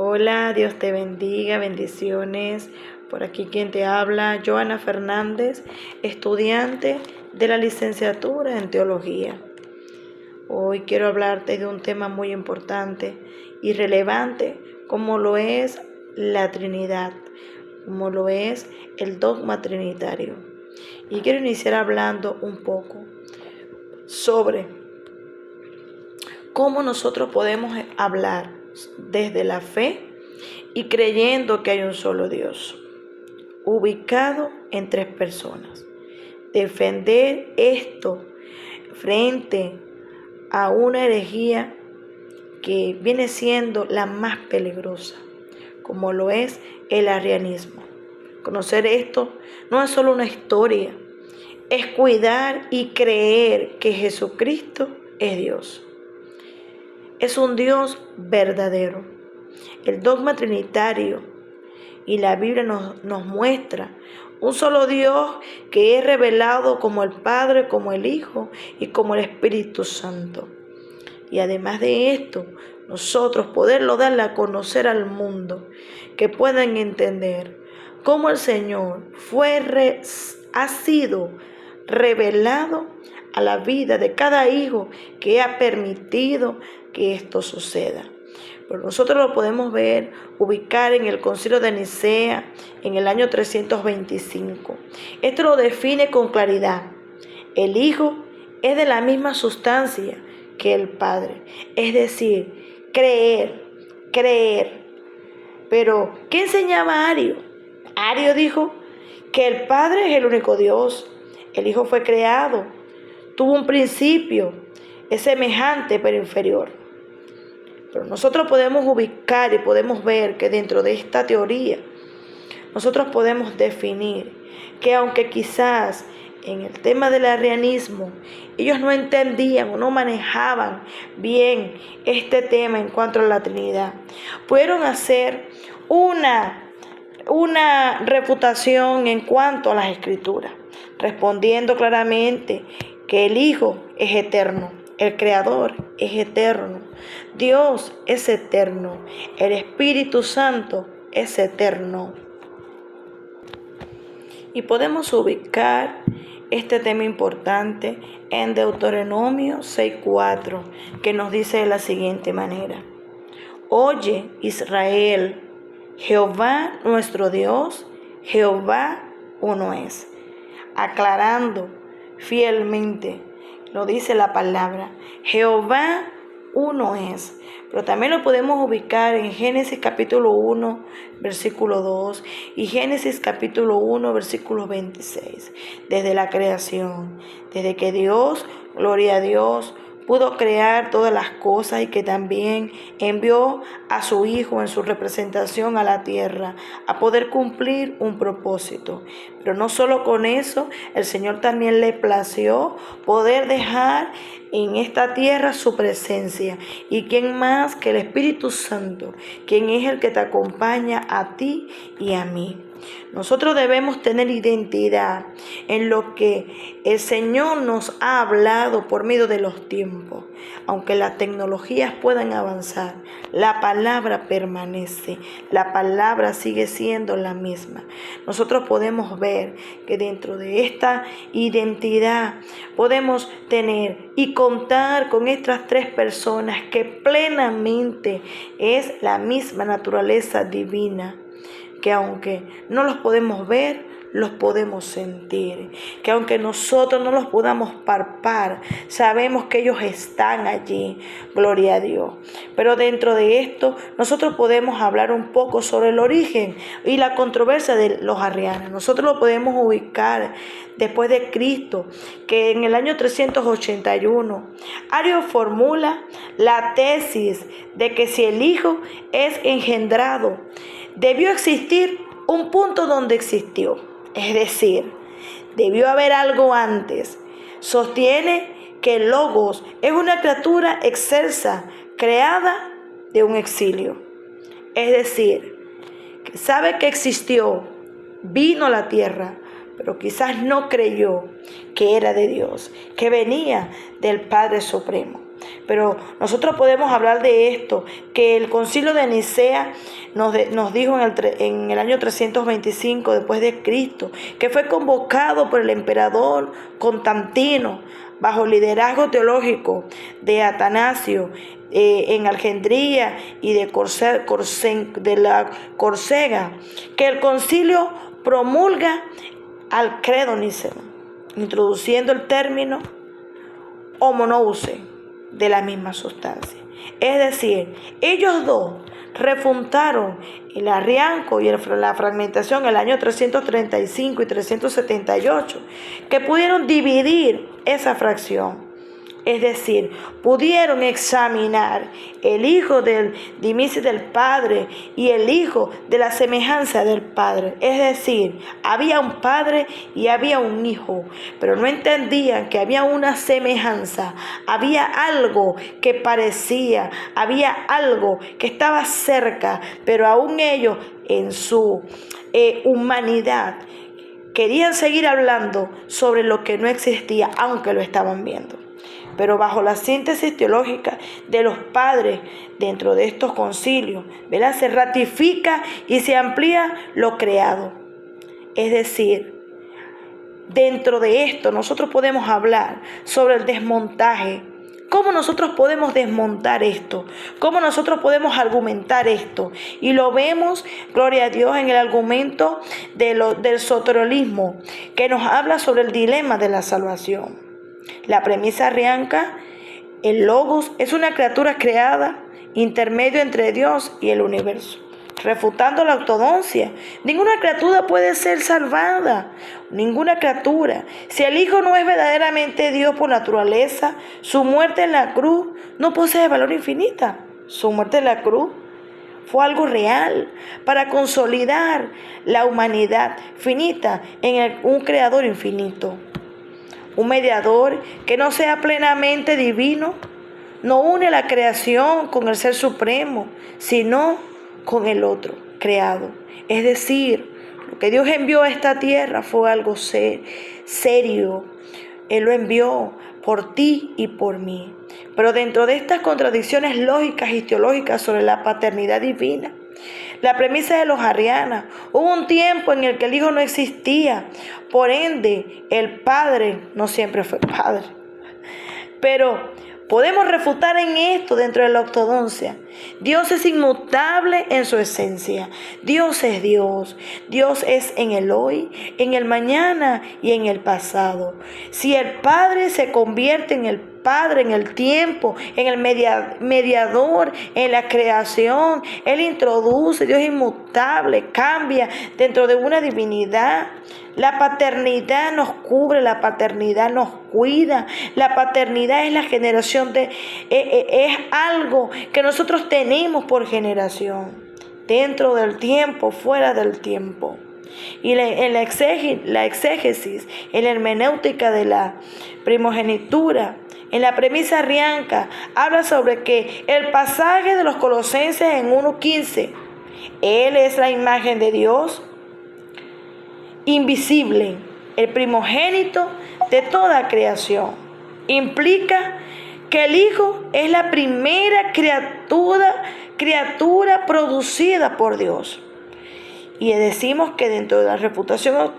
Hola, Dios te bendiga, bendiciones. Por aquí quien te habla, Joana Fernández, estudiante de la licenciatura en teología. Hoy quiero hablarte de un tema muy importante y relevante, como lo es la Trinidad, como lo es el dogma trinitario. Y quiero iniciar hablando un poco sobre cómo nosotros podemos hablar desde la fe y creyendo que hay un solo Dios, ubicado en tres personas. Defender esto frente a una herejía que viene siendo la más peligrosa, como lo es el arrianismo. Conocer esto no es solo una historia, es cuidar y creer que Jesucristo es Dios. Es un Dios verdadero. El dogma trinitario y la Biblia nos muestra un solo Dios que es revelado como el Padre, como el Hijo y como el Espíritu Santo. Y además de esto, nosotros poderlo darle a conocer al mundo, que puedan entender cómo el Señor ha sido revelado a la vida de cada hijo que ha permitido que esto suceda. Pero nosotros lo podemos ver, ubicar en el Concilio de Nicea en el año 325. Esto lo define con claridad. El Hijo es de la misma sustancia que el Padre, es decir, creer. Pero, ¿qué enseñaba Ario? Ario dijo que el Padre es el único Dios, el Hijo fue creado, tuvo un principio, es semejante pero inferior. Pero nosotros podemos ubicar y podemos ver que dentro de esta teoría, nosotros podemos definir que aunque quizás en el tema del arrianismo ellos no entendían o no manejaban bien este tema en cuanto a la Trinidad, pudieron hacer una refutación en cuanto a las Escrituras, respondiendo claramente que el Hijo es eterno, el Creador es eterno, Dios es eterno, el Espíritu Santo es eterno. Y podemos ubicar este tema importante en Deuteronomio 6:4, que nos dice de la siguiente manera: Oye, Israel, Jehová nuestro Dios, Jehová uno es. Aclarando fielmente, lo dice la palabra, Jehová uno es. Pero también lo podemos ubicar en Génesis capítulo 1, versículo 2 y Génesis capítulo 1, versículo 26. Desde la creación, desde que Dios, gloria a Dios, pudo crear todas las cosas y que también envió a su Hijo en su representación a la tierra a poder cumplir un propósito. Pero no solo con eso, el Señor también le plació poder dejar en esta tierra su presencia. ¿Y quién más que el Espíritu Santo, quien es el que te acompaña a ti y a mí? Nosotros debemos tener identidad en lo que el Señor nos ha hablado por medio de los tiempos. Aunque las tecnologías puedan avanzar, la palabra permanece, la palabra sigue siendo la misma. Nosotros podemos ver que dentro de esta identidad podemos tener y contar con estas tres personas que plenamente es la misma naturaleza divina, que aunque no los podemos ver, los podemos sentir, que aunque nosotros no los podamos palpar, sabemos que ellos están allí, gloria a Dios. Pero dentro de esto, nosotros podemos hablar un poco sobre el origen y la controversia de los arrianos. Nosotros lo podemos ubicar después de Cristo, que en el año 381, Ario formula la tesis de que si el Hijo es engendrado, debió existir un punto donde existió. Es decir, debió haber algo antes. Sostiene que el Logos es una criatura excelsa, creada de un exilio. Es decir, que sabe que existió, vino a la tierra, pero quizás no creyó que era de Dios, que venía del Padre Supremo. Pero nosotros podemos hablar de esto, que el concilio de Nicea nos dijo en el año 325 después de Cristo, que fue convocado por el emperador Constantino bajo el liderazgo teológico de Atanasio en Alejandría y de la Córcega, que el concilio promulga al credo niceno, introduciendo el término homonouse de la misma sustancia. Es decir, ellos dos refutaron el arrianco y la fragmentación en el año 335 y 378, que pudieron dividir esa fracción. Es decir, pudieron examinar el hijo del dimisis del Padre y el hijo de la semejanza del Padre. Es decir, había un Padre y había un Hijo, pero no entendían que había una semejanza, había algo que parecía, había algo que estaba cerca, pero aún ellos en su humanidad querían seguir hablando sobre lo que no existía, aunque lo estaban viendo. Pero bajo la síntesis teológica de los padres dentro de estos concilios, ¿verdad?, se ratifica y se amplía lo creado. Es decir, dentro de esto nosotros podemos hablar sobre el desmontaje. ¿Cómo nosotros podemos desmontar esto? ¿Cómo nosotros podemos argumentar esto? Y lo vemos, gloria a Dios, en el argumento del soterialismo, que nos habla sobre el dilema de la salvación. La premisa arrianca, el logos, es una criatura creada, intermedio entre Dios y el universo. Refutando la ortodoxia, ninguna criatura puede ser salvada, ninguna criatura. Si el Hijo no es verdaderamente Dios por naturaleza, su muerte en la cruz no posee valor infinito. Su muerte en la cruz fue algo real para consolidar la humanidad finita en un creador infinito. Un mediador que no sea plenamente divino no une la creación con el Ser Supremo, sino con el otro creado. Es decir, lo que Dios envió a esta tierra fue algo serio. Él lo envió por ti y por mí. Pero dentro de estas contradicciones lógicas y teológicas sobre la paternidad divina, la premisa de los arrianos, hubo un tiempo en el que el Hijo no existía, por ende el Padre no siempre fue Padre. Pero podemos refutar en esto dentro de la ortodoxia. Dios es inmutable en su esencia. Dios es Dios. Dios es en el hoy, en el mañana y en el pasado. Si el Padre se convierte en el Padre en el tiempo, en el mediador, en la creación, Él introduce, Dios inmutable, cambia dentro de una divinidad. La paternidad nos cubre, la paternidad nos cuida, la paternidad es la generación es algo que nosotros tenemos por generación, dentro del tiempo, fuera del tiempo. Y en la exégesis, en la hermenéutica de la primogenitura, en la premisa arrianca, habla sobre que el pasaje de los Colosenses en 1:15, Él es la imagen de Dios invisible, el primogénito de toda creación. Implica que el Hijo es la primera criatura producida por Dios. Y decimos que dentro de la reputación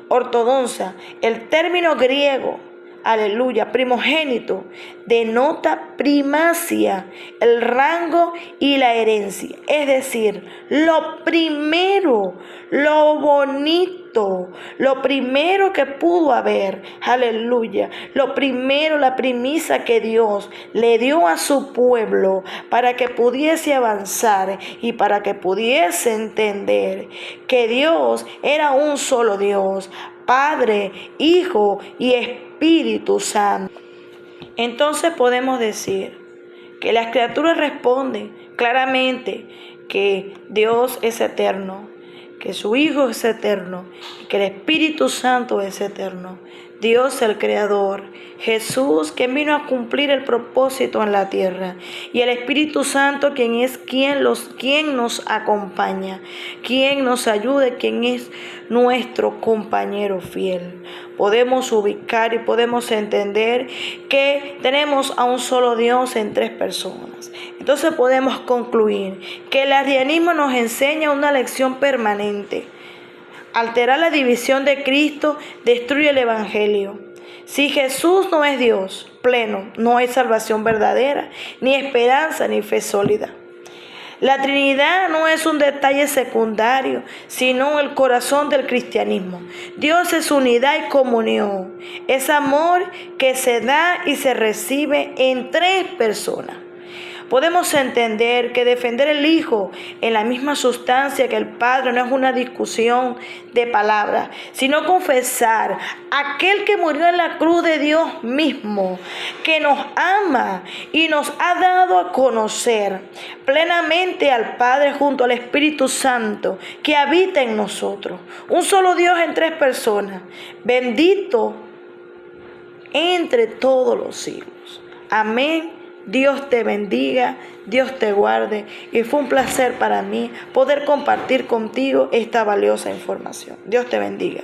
ortodoxa, el término griego, aleluya, primogénito, denota primacia, el rango y la herencia. Es decir, lo primero, lo bonito, lo primero que pudo haber, aleluya, lo primero, la primicia que Dios le dio a su pueblo para que pudiese avanzar y para que pudiese entender que Dios era un solo Dios, Padre, Hijo y Espíritu Santo. Entonces podemos decir que las criaturas responden claramente que Dios es eterno, que su Hijo es eterno, que el Espíritu Santo es eterno. Dios el Creador, Jesús quien vino a cumplir el propósito en la tierra, y el Espíritu Santo quien nos acompaña, quien nos ayuda, quien es nuestro compañero fiel. Podemos ubicar y podemos entender que tenemos a un solo Dios en tres personas. Entonces podemos concluir que el arrianismo nos enseña una lección permanente. Alterar la división de Cristo destruye el Evangelio. Si Jesús no es Dios pleno, no hay salvación verdadera, ni esperanza, ni fe sólida. La Trinidad no es un detalle secundario, sino el corazón del cristianismo. Dios es unidad y comunión. Es amor que se da y se recibe en tres personas. Podemos entender que defender el Hijo en la misma sustancia que el Padre no es una discusión de palabras, sino confesar a aquel que murió en la cruz de Dios mismo, que nos ama y nos ha dado a conocer plenamente al Padre junto al Espíritu Santo que habita en nosotros. Un solo Dios en tres personas, bendito entre todos los siglos. Amén. Dios te bendiga, Dios te guarde, y fue un placer para mí poder compartir contigo esta valiosa información. Dios te bendiga.